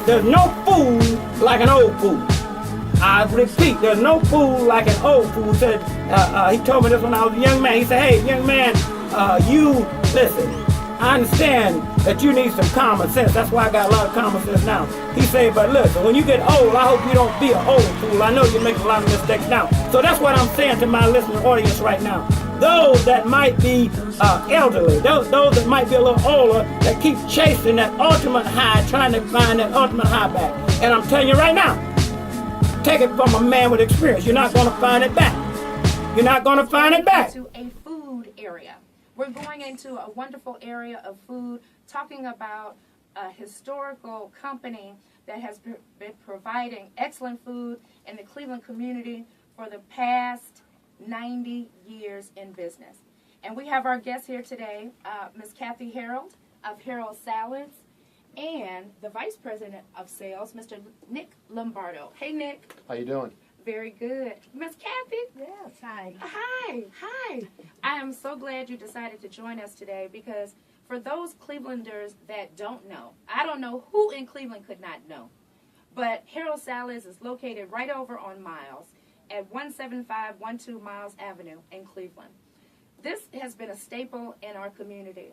there's no food like an old food. I repeat, there's no food like an old food. He told me this when I was a young man. He said, hey, young man, you, listen, I understand that you need some common sense. That's why I got a lot of common sense now. He said, but listen, when you get old, I hope you don't be an old fool. I know you make a lot of mistakes now. So that's what I'm saying to my listening audience right now. Those that might be elderly, those that might be a little older, that keep chasing that ultimate high, trying to find that ultimate high back. And I'm telling you right now, take it from a man with experience. You're not going to find it back. You're not going to find it back. To a food area. We're going into a wonderful area of food, talking about a historical company that has been providing excellent food in the Cleveland community for the past 90 years in business. And we have our guest here today, Ms. Kathy Harold of Harold Salads, and the Vice President of Sales, Mr. Nick Lombardo. Hey, Nick. How you doing? Very good. Miss Kathy? Yes, hi. Hi. I am so glad you decided to join us today because for those Clevelanders that don't know, I don't know who in Cleveland could not know, but Harold Salads is located right over on Miles at 17512 Miles Avenue in Cleveland. This has been a staple in our community.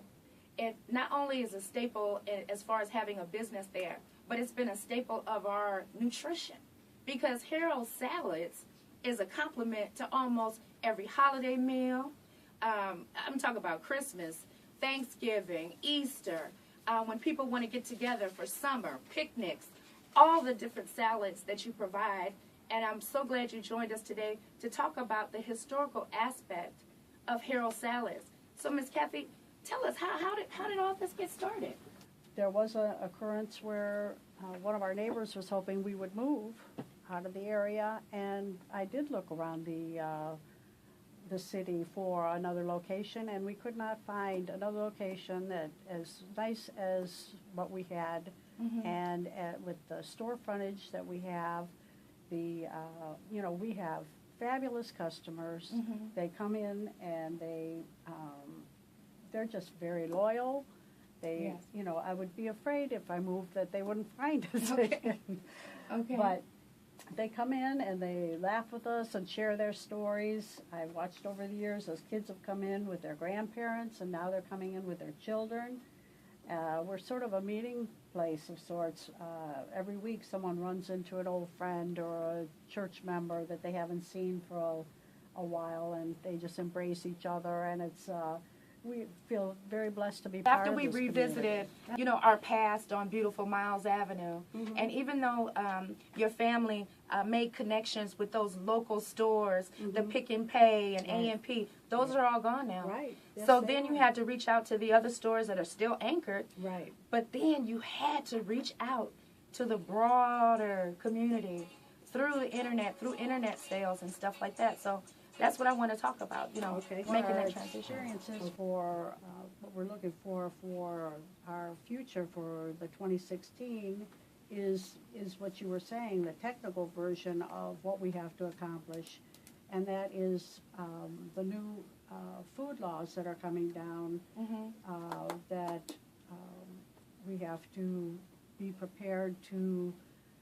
It not only is a staple as far as having a business there, but it's been a staple of our nutrition because Harold Salads is a complement to almost every holiday meal. I'm talking about Christmas, Thanksgiving, Easter, when people want to get together for summer, picnics, all the different salads that you provide. And I'm so glad you joined us today to talk about the historical aspect of Harold Salads. So, Miss Kathy, tell us, how did all this get started? There was an occurrence where one of our neighbors was hoping we would move out of the area, and I did look around the city for another location, and we could not find another location that as nice as what we had, and with the store frontage that we have, we have fabulous customers. They come in and they're just very loyal. They, Yes. I would be afraid if I moved that they wouldn't find us Okay. again. Okay. But they come in and they laugh with us and share their stories. I've watched over the years as kids have come in with their grandparents, and now they're coming in with their children. We're sort of a meeting place of sorts. Every week someone runs into an old friend or a church member that they haven't seen for a while, and they just embrace each other, and it's we feel very blessed to be part After of we this revisited, community. our past on beautiful Miles Avenue, and even though your family made connections with those local stores, the Pick and Pay and A&P, those are all gone now. Right. Yes, So they then you are. had to reach out to the other stores that are still anchored, Right. but then you had to reach out to the broader community through the internet, through internet sales and stuff like that. So that's what I want to talk about, Okay. making Our that transition. experiences for what we're looking for our future for the 2016 is what you were saying, the technical version of what we have to accomplish, and that is the new food laws that are coming down that we have to be prepared to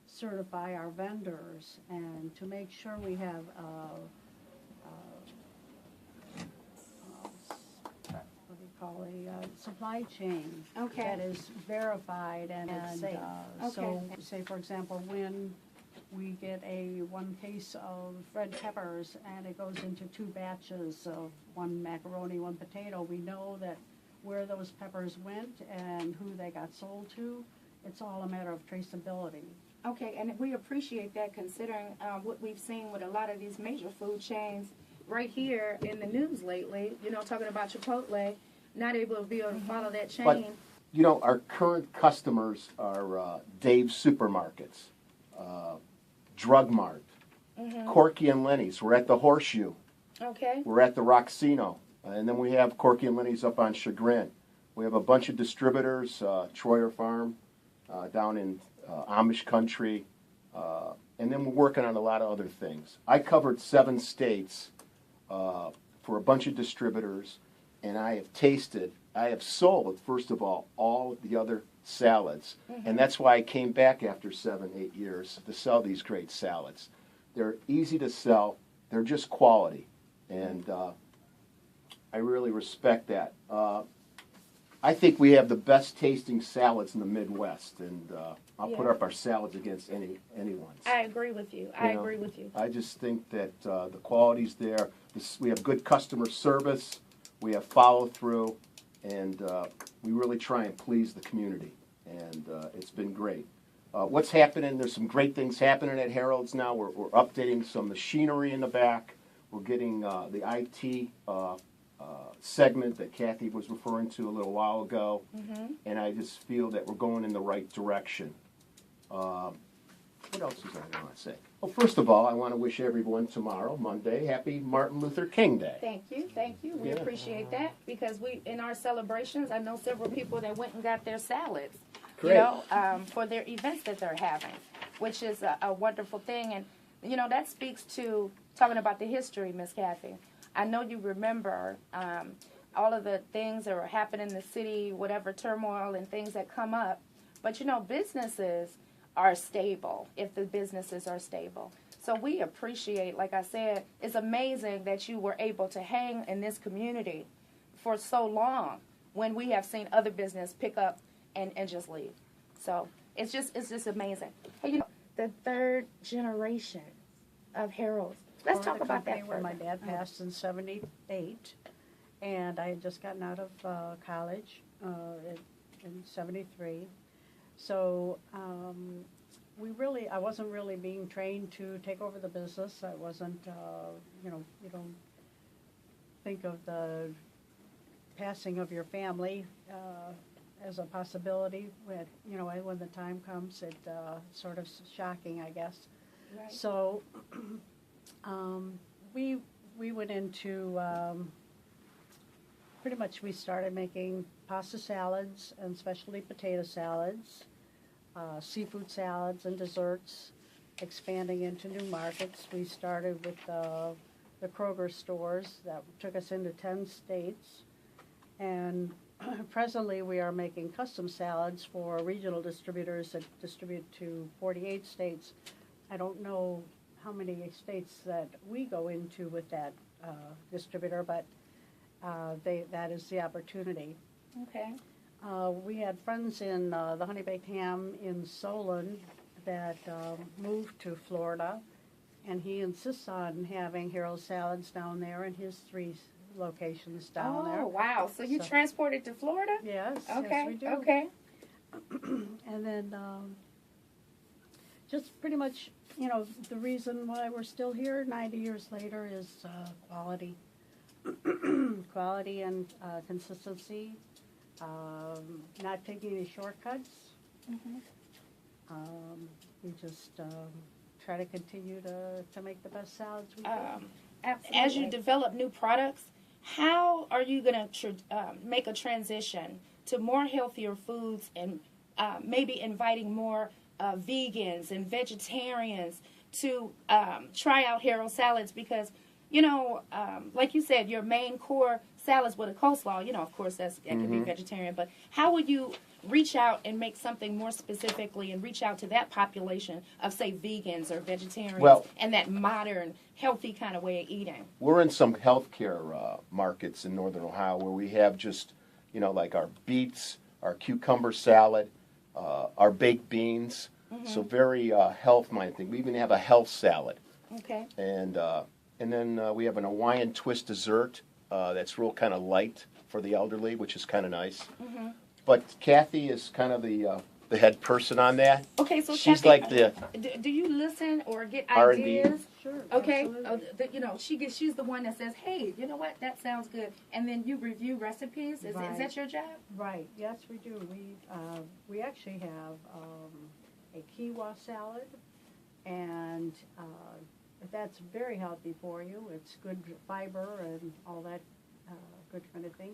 certify our vendors and to make sure we have a supply chain Okay. that is verified and safe. Okay. So, say for example, when we get one case of red peppers and it goes into 2 batches of one macaroni, 1 potato, we know that where those peppers went and who they got sold to. It's all a matter of traceability. Okay, and we appreciate that considering what we've seen with a lot of these major food chains right here in the news lately, talking about Chipotle, not able to be able to follow that chain. But, our current customers are Dave's Supermarkets, Drug Mart, Corky and Lenny's. We're at the Horseshoe. Okay. We're at the Roxino. And then we have Corky and Lenny's up on Chagrin. We have a bunch of distributors, Troyer Farm down in Amish country. And then we're working on a lot of other things. I covered 7 states for a bunch of distributors, and I have sold, first of all the other salads. And that's why I came back after 7, 8 years to sell these great salads. They're easy to sell. They're just quality. And I really respect that. I think we have the best tasting salads in the Midwest, and I'll put up our salads against anyone's. I agree with you. I agree with you. I just think that the quality's there. We have good customer service. We have follow through, and we really try and please the community. And it's been great. What's happening? There's some great things happening at Harold's now. We're updating some machinery in the back. We're getting the IT segment that Kathy was referring to a little while ago, and I just feel that we're going in the right direction. What else is I want to say? Well, first of all, I want to wish everyone tomorrow, Monday, happy Martin Luther King Day. Thank you, thank you. We appreciate that because in our celebrations, I know several people that went and got their salads, Great. For their events that they're having, which is a wonderful thing. And, that speaks to talking about the history, Miss Kathy. I know you remember all of the things that were happening in the city, whatever turmoil and things that come up. But, businesses are stable if the businesses are stable. So we appreciate, like I said, it's amazing that you were able to hang in this community for so long when we have seen other business pick up and just leave. So it's just amazing. Hey, the third generation of Harold's. Let's talk about that where my further. dad passed in '78, and I had just gotten out of college in '73. So I wasn't really being trained to take over the business. I wasn't, you don't think of the passing of your family as a possibility. When the time comes, it sort of shocking, I guess. Right. So we went into pretty much we started making pasta salads and specialty potato salads, seafood salads and desserts, expanding into new markets. We started with the Kroger stores that took us into 10 states, and presently we are making custom salads for regional distributors that distribute to 48 states. I don't know how many states that we go into with that distributor, but that is the opportunity. Okay. We had friends in the Honey Baked Ham in Solon that moved to Florida, and he insists on having Harold Salads down there in his 3 locations down there. Oh, wow. So you transported to Florida? Yes, Okay. yes, we do. Okay. And then just pretty much, the reason why we're still here 90 years later is quality. Quality and consistency, not taking any shortcuts. We just try to continue to make the best salads we can. As you develop new products, how are you going to make a transition to more healthier foods and maybe inviting more vegans and vegetarians to try out Harold Salads? Because, like you said, your main core salads with a coleslaw, of course that can be vegetarian, but how would you reach out and make something more specifically and reach out to that population of, say, vegans or vegetarians and that modern, healthy kind of way of eating? We're in some healthcare markets in northern Ohio where we have just, like our beets, our cucumber salad, our baked beans. So very health-minded thing. We even have a health salad. Okay. And then we have an Hawaiian twist dessert that's real kind of light for the elderly, which is kind of nice. But Kathy is kind of the head person on that. Okay, so she's Kathy, like the do you listen or get R&D. ideas? Sure. Okay, Absolutely. she's the one that says, "Hey, you know what? That sounds good," and then you review recipes. Is Right. that your job? Right. Yes, we do. We actually have a quinoa salad, and that's very healthy for you. It's good fiber and all that good kind of thing.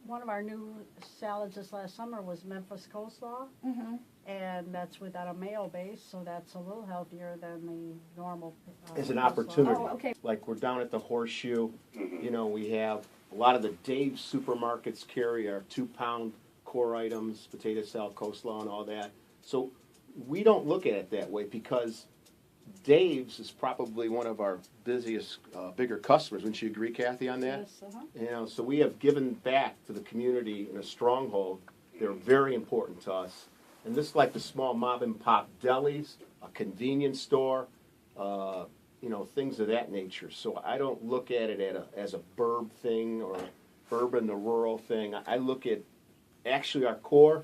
One of our new salads this last summer was Memphis coleslaw, and that's without a mayo base, so that's a little healthier than the normal. It's an coleslaw. opportunity. Oh, okay. Like we're down at the Horseshoe, we have a lot of the Dave's supermarkets carry our 2-pound core items, potato salad, coleslaw, and all that. So we don't look at it that way because Dave's is probably one of our busiest, bigger customers. Wouldn't you agree, Kathy, on that? Yes, uh-huh. You know, so we have given back to the community in a stronghold. They're very important to us. And this is like the small mom and pop delis, a convenience store, you know, things of that nature. So I don't look at it as a burb thing or urban to rural thing. I look at, actually our core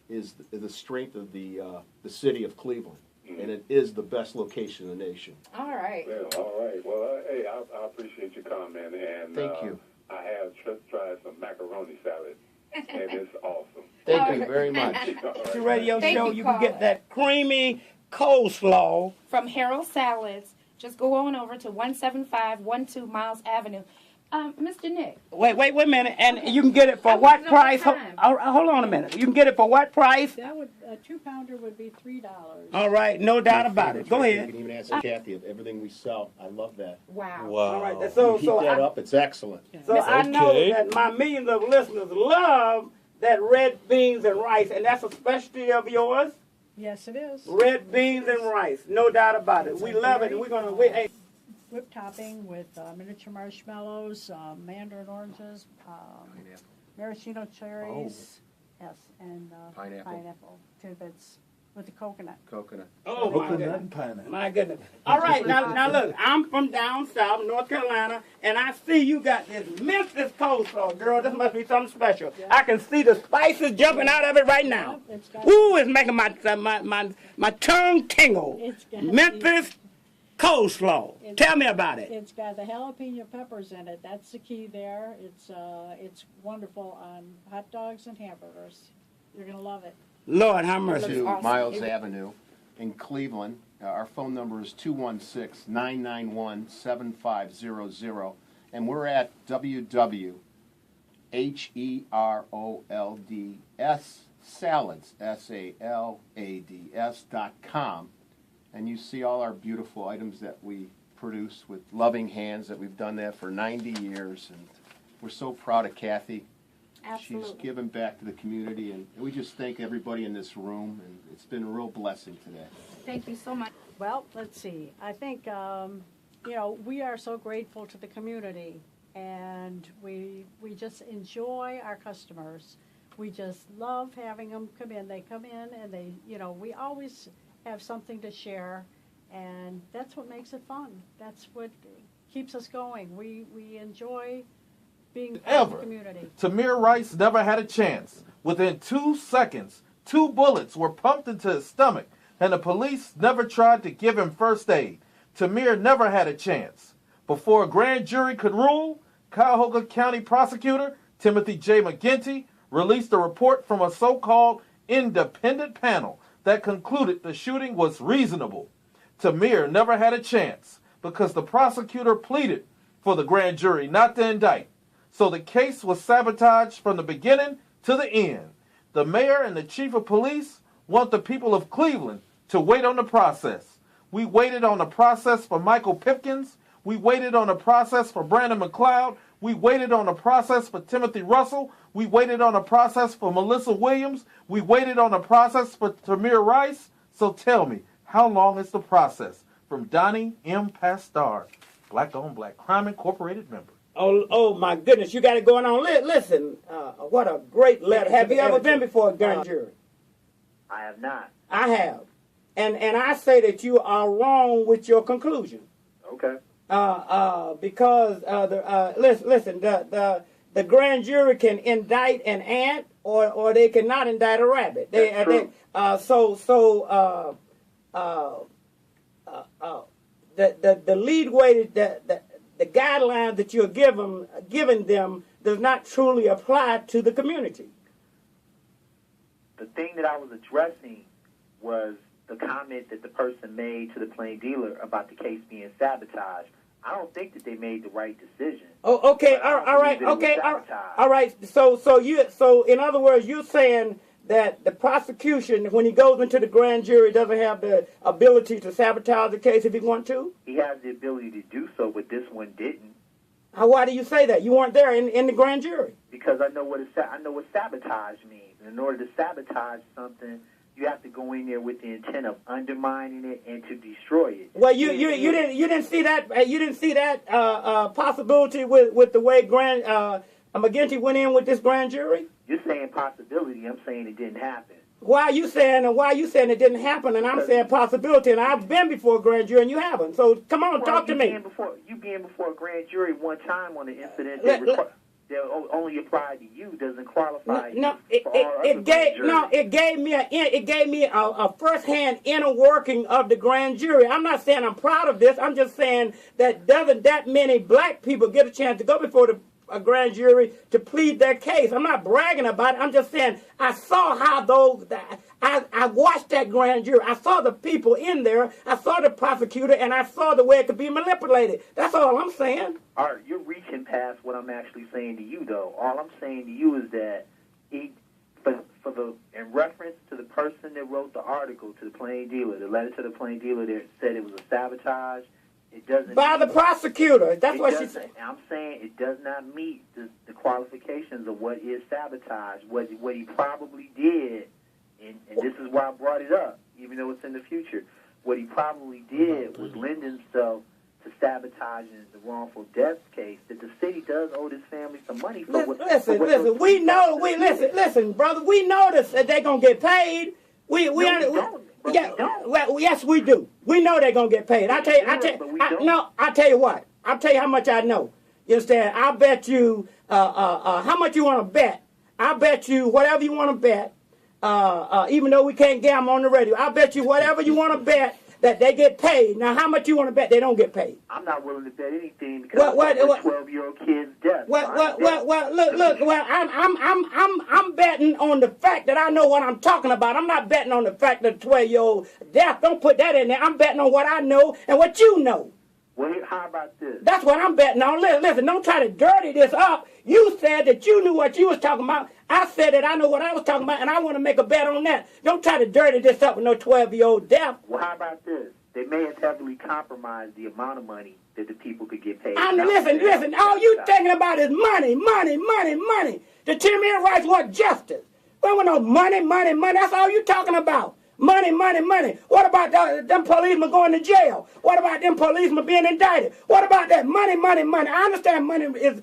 is the strength of the city of Cleveland. And it is the best location in the nation. All right. Well, all right. Well, hey, I appreciate your comment. And Thank you. I have just tried some macaroni salad, and it's awesome. Thank you very much. The radio Thank show, you, you can get Carl. that creamy coleslaw. From Harold Salads, just go on over to 17512 Miles Avenue. Mr. Nick. Wait a minute, and you can get it for I what want to know price? what time. Hold on a minute. You can get it for what price? That would, a 2-pounder would be $3. All right, no doubt about it. Go You ahead. can even ask Kathy of everything we sell. I love that. Wow. All right, You so heat so that I, up, it's excellent. so I know Okay. that my millions of listeners love that red beans and rice, and that's a specialty of yours. Yes, it is. Red beans and rice, no doubt about it. We love it, and we're gonna wait. Hey, Whipped topping with miniature marshmallows, mandarin oranges, maraschino cherries, yes, and Pineapple. tidbits with the coconut. Coconut. oh my Coconut goodness. and pineapple. My goodness. All right, now look, I'm from down south, North Carolina, and I see you got this Memphis coleslaw, girl. This must be something special. I can see the spices jumping out of it right now. It's got- Ooh, it's making my tongue tingle. It's got Memphis coleslaw. It's- Tell me about it. It's got the jalapeno peppers in it. That's the key there. It's wonderful on hot dogs and hamburgers. You're gonna love it. Lord, have mercy. To awesome. Miles Avenue in Cleveland. Our phone number is 216-991-7500. And we're at www.herolds salads, SALADS.com. And you see all our beautiful items that we produce with loving hands, that we've done that for 90 years. And we're so proud of Kathy. She's Absolutely. given back to the community, and we just thank everybody in this room, and it's been a real blessing today. Thank you so much. Well, let's see. I think, we are so grateful to the community, and we just enjoy our customers. We just love having them come in. They come in, and we always have something to share, and that's what makes it fun. That's what keeps us going. We enjoy being part of the Ever. community. Tamir Rice never had a chance. Within 2 seconds, 2 bullets were pumped into his stomach, and the police never tried to give him first aid. Tamir never had a chance. Before a grand jury could rule, Cuyahoga County Prosecutor Timothy J. McGinty released a report from a so-called independent panel that concluded the shooting was reasonable. Tamir never had a chance because the prosecutor pleaded for the grand jury not to indict. So the case was sabotaged from the beginning to the end. The mayor and the chief of police want the people of Cleveland to wait on the process. We waited on the process for Michael Pipkins. We waited on the process for Brandon McLeod. We waited on the process for Timothy Russell. We waited on the process for Melissa Williams. We waited on the process for Tamir Rice. So tell me, how long is the process? From Donnie M. Pastar, Black on Black Crime Incorporated member. Oh my goodness, you got it going on. Listen, what a great letter. Have you ever been before a grand jury? I have not. I have. And I say that you are wrong with your conclusion. Okay. Because listen, the grand jury can indict an ant or they cannot indict a rabbit. That's true. The lead way the guidelines that you're giving them does not truly apply to the community. The thing that I was addressing was the comment that the person made to the plain dealer about the case being sabotaged. I don't think that they made the right decision. Oh, okay, But I don't all right, believe that it was okay, sabotaged. all right. So in other words, you're saying that the prosecution, when he goes into the grand jury, doesn't have the ability to sabotage the case if he wants to? He has the ability to do so, but this one didn't. Why do you say that? You weren't there in the grand jury. Because I know what sabotage means. And in order to sabotage something, you have to go in there with the intent of undermining it and to destroy it. Well, you didn't see that possibility with the way McGinty went in with this grand jury. You're saying possibility. I'm saying it didn't happen. Why are you saying it didn't happen, and I'm saying possibility, and I've been before a grand jury and you haven't. So come on, talk to me. You being before a grand jury one time on an incident that only applied to you doesn't qualify. It gave me a firsthand inner working of the grand jury. I'm not saying I'm proud of this. I'm just saying that doesn't that many black people get a chance to go before a grand jury to plead their case. I'm not bragging about it. I'm just saying I saw how I watched that grand jury. I saw the people in there. I saw the prosecutor, and I saw the way it could be manipulated. That's all I'm saying. All right, you're reaching past what I'm actually saying to you, though. All I'm saying to you is that in reference to the person that wrote the article to the plain dealer, the letter to the plain dealer that said it was a sabotage, it doesn't. By the prosecutor. That's what she said. I'm saying it does not meet the qualifications of what is sabotage. What he probably did, and this is why I brought it up, even though it's in the future. What he probably did was lend himself to sabotaging the wrongful death case. That the city does owe this family some money for. Listen, brother. We know that they're gonna get paid. Yes, we do. We know they're gonna get paid. I tell you what. I'll tell you how much I know. You understand? I'll bet you how much you want to bet. I'll bet you whatever you want to bet. Even though we can't gamble on the radio, I'll bet you whatever you want to bet that they get paid. Now, how much you want to bet they don't get paid? I'm not willing to bet anything because of a 12-year-old kid's death. Look. I'm betting on the fact that I know what I'm talking about. I'm not betting on the fact that 12-year-old death. Don't put that in there. I'm betting on what I know and what you know. Well, how about this? That's what I'm betting on. Listen, don't try to dirty this up. You said that you knew what you was talking about. I said that I know what I was talking about, and I want to make a bet on that. Don't try to dirty this up with no 12-year-old death. Well, how about this? They may have heavily compromised the amount of money that the people could get paid. Listen. All you thinking about is money. The Tamir Rice want justice. There was no money. That's all you talking about. Money. What about them policemen going to jail? What about them policemen being indicted? What about that? Money. I understand money is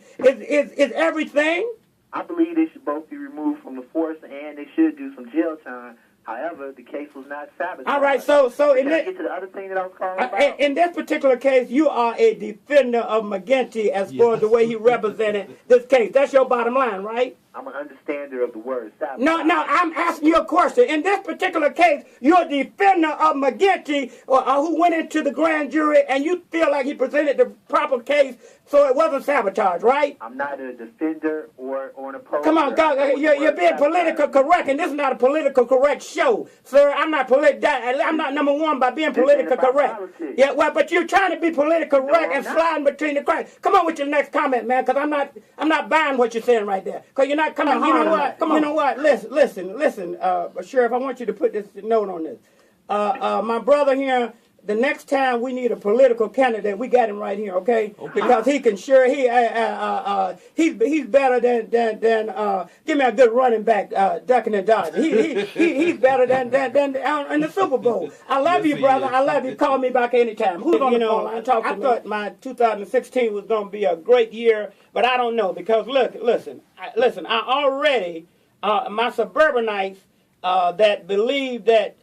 everything. I believe they should both be removed from the force and they should do some jail time. However, the case was not sabotaged. All right, so Can I get to the other thing that I was calling about? In this particular case, you are a defender of McGinty as far as the way he represented this case. That's your bottom line, right? I'm an understander of the word sabotage. No, I'm asking you a question. In this particular case, you're a defender of McGinty who went into the grand jury and you feel like he presented the proper case so it wasn't sabotage, right? I'm not a defender or an opposer. Come on, you're being political correct, and this is not a political correct show. Sir, I'm not number one by being political correct. Politics. Yeah, well, but you're trying to be political correct and sliding between the cracks. Come on with your next comment, man, because I'm not buying what you're saying right there. Because you're not coming hard. You know what? Come on. You know what? Listen, Sheriff, I want you to put this note on this. My brother here, the next time we need a political candidate, we got him right here, okay? Because he can he's better than give me a good running back, ducking and dodging. He's better than in the Super Bowl. I love you, brother. I love you. Call me back anytime. Who's on the phone? I thought my 2016 was going to be a great year, but I don't know because listen. I already my suburbanites that believe that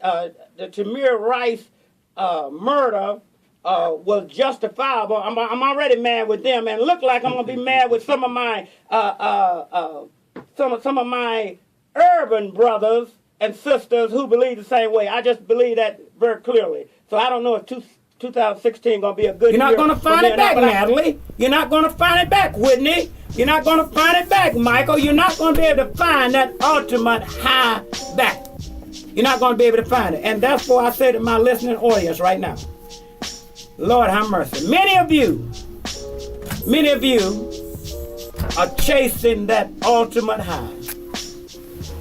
the Tamir Rice murder was justifiable. I'm already mad with them, and look like I'm gonna be mad with some of my some of my urban brothers and sisters who believe the same way. I just believe that very clearly. So I don't know if 2016 gonna be a good year. You're not gonna find it back, Natalie. You're not gonna find it back, Whitney. You're not gonna find it back, Michael. You're not gonna be able to find that ultimate high back. You're not going to be able to find it. And that's why I say to my listening audience right now, Lord have mercy. Many of you are chasing that ultimate high.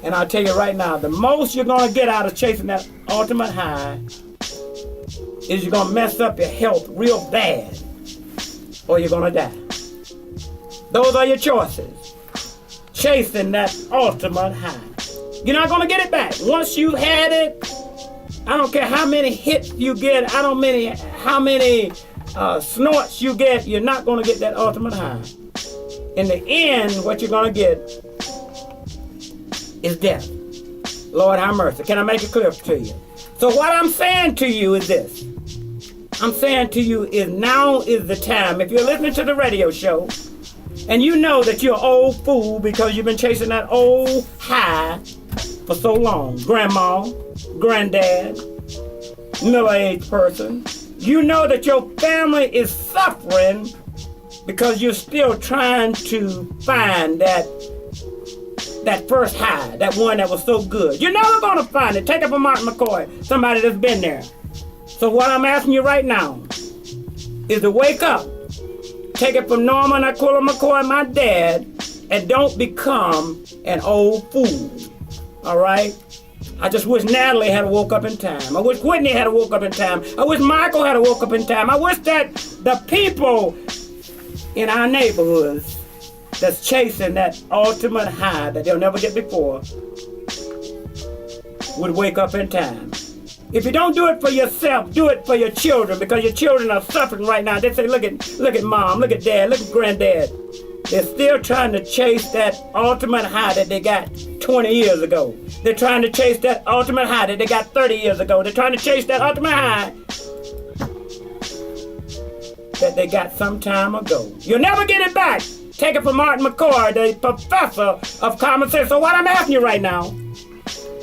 And I'll tell you right now, the most you're going to get out of chasing that ultimate high is you're going to mess up your health real bad or you're going to die. Those are your choices. Chasing that ultimate high. You're not gonna get it back. Once you had it, I don't care how many hits you get, how many snorts you get, you're not gonna get that ultimate high. In the end, what you're gonna get is death. Lord have mercy. Can I make it clear to you? So what I'm saying to you is this. I'm saying to you is now is the time. If you're listening to the radio show and you know that you're an old fool because you've been chasing that old high for so long, grandma, granddad, middle-aged person, you know that your family is suffering because you're still trying to find that first high, that one that was so good. You're never gonna find it. Take it from Martin McCoy, somebody that's been there. So what I'm asking you right now is to wake up. Take it from Norman Aquila McCoy, my dad, and don't become an old fool. All right? I just wish Natalie had woke up in time. I wish Whitney had woke up in time. I wish Michael had woke up in time. I wish that the people in our neighborhoods that's chasing that ultimate high that they'll never get before would wake up in time. If you don't do it for yourself, do it for your children, because your children are suffering right now. They say, look at mom, look at dad, look at granddad. They're still trying to chase that ultimate high that they got 20 years ago. They're trying to chase that ultimate high that they got 30 years ago. They're trying to chase that ultimate high that they got some time ago. You'll never get it back. Take it from Martin McCoy, the professor of common sense. So what I'm asking you right now,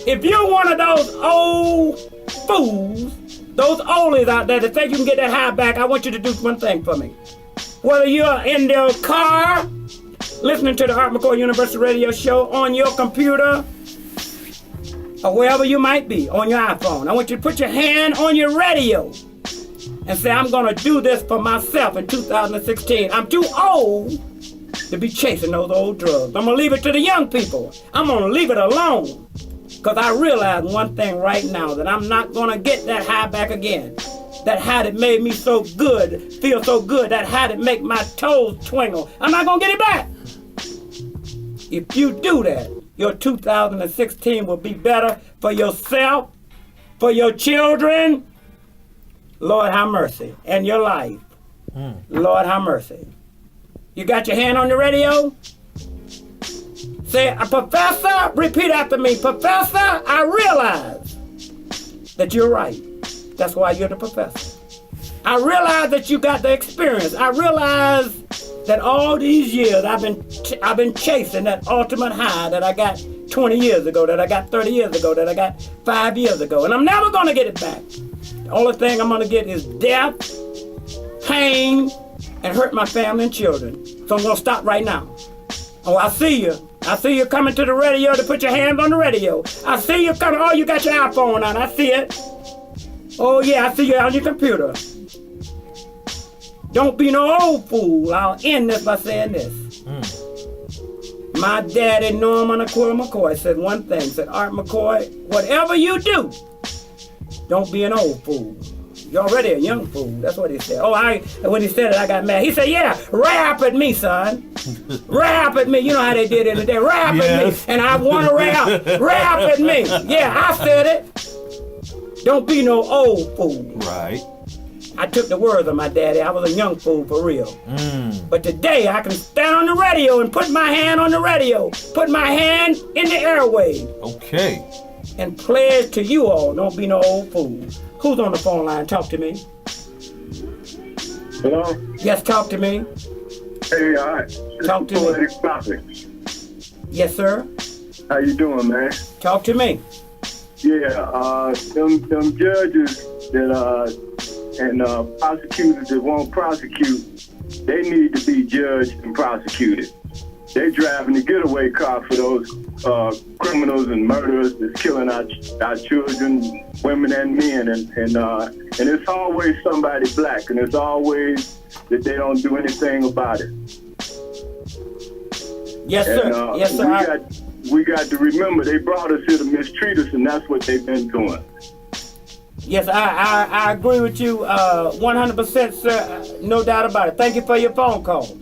if you're one of those old fools, those oldies out there that think you can get that high back, I want you to do one thing for me. Whether you're in your car, listening to the Art McCoy University radio show, on your computer, or wherever you might be, on your iPhone, I want you to put your hand on your radio and say, I'm gonna do this for myself in 2016. I'm too old to be chasing those old drugs. I'm gonna leave it to the young people. I'm gonna leave it alone. Because I realize one thing right now, that I'm not gonna get that high back again. That high that made me so good, feel so good, that high that make my toes twingle. I'm not gonna get it back. If you do that, your 2016 will be better for yourself, for your children, Lord have mercy, and your life. Lord have mercy. You got your hand on the radio? Say, Professor, repeat after me. Professor, I realize that you're right. That's why you're the professor. I realize that you got the experience. I realize that all these years I've been chasing that ultimate high that I got 20 years ago, that I got 30 years ago, that I got 5 years ago. And I'm never gonna get it back. The only thing I'm gonna get is death, pain, and hurt my family and children. So I'm gonna stop right now. Oh, I see you. I see you coming to the radio to put your hands on the radio. I see you coming. Oh, you got your iPhone on. I see it. Oh, yeah, I see you on your computer. Don't be no old fool. I'll end this by saying this. My daddy, Norman Aquila McCoy, said one thing. Said, Art McCoy, whatever you do, don't be an old fool. You're already a young fool. That's what he said. Oh, when he said it, I got mad. He said, yeah, rap at me, son. Rap at me. You know how they did it in the day. Rap at me. And I want to rap. Rap at me. Yeah, I said it. Don't be no old fool. Right. I took the words of my daddy. I was a young fool for real. But today I can stand on the radio and put my hand on the radio. Put my hand in the airwaves. Okay. And pledge to you all, don't be no old fool. Who's on the phone line? Talk to me. Hello? Yes, talk to me. Hey, all right. Talk to me. Poetic Topic. Yes, sir. How you doing, man? Talk to me. Yeah, them judges that and prosecutors that won't prosecute, they need to be judged and prosecuted. They driving the getaway car for those criminals and murderers that's killing our children, women and men, and it's always somebody black, and it's always that they don't do anything about it. Yes, sir. And, yes, sir. We got to remember they brought us here to mistreat us, and that's what they've been doing. Yes, I agree with you 100%, sir. No doubt about it. Thank you for your phone call.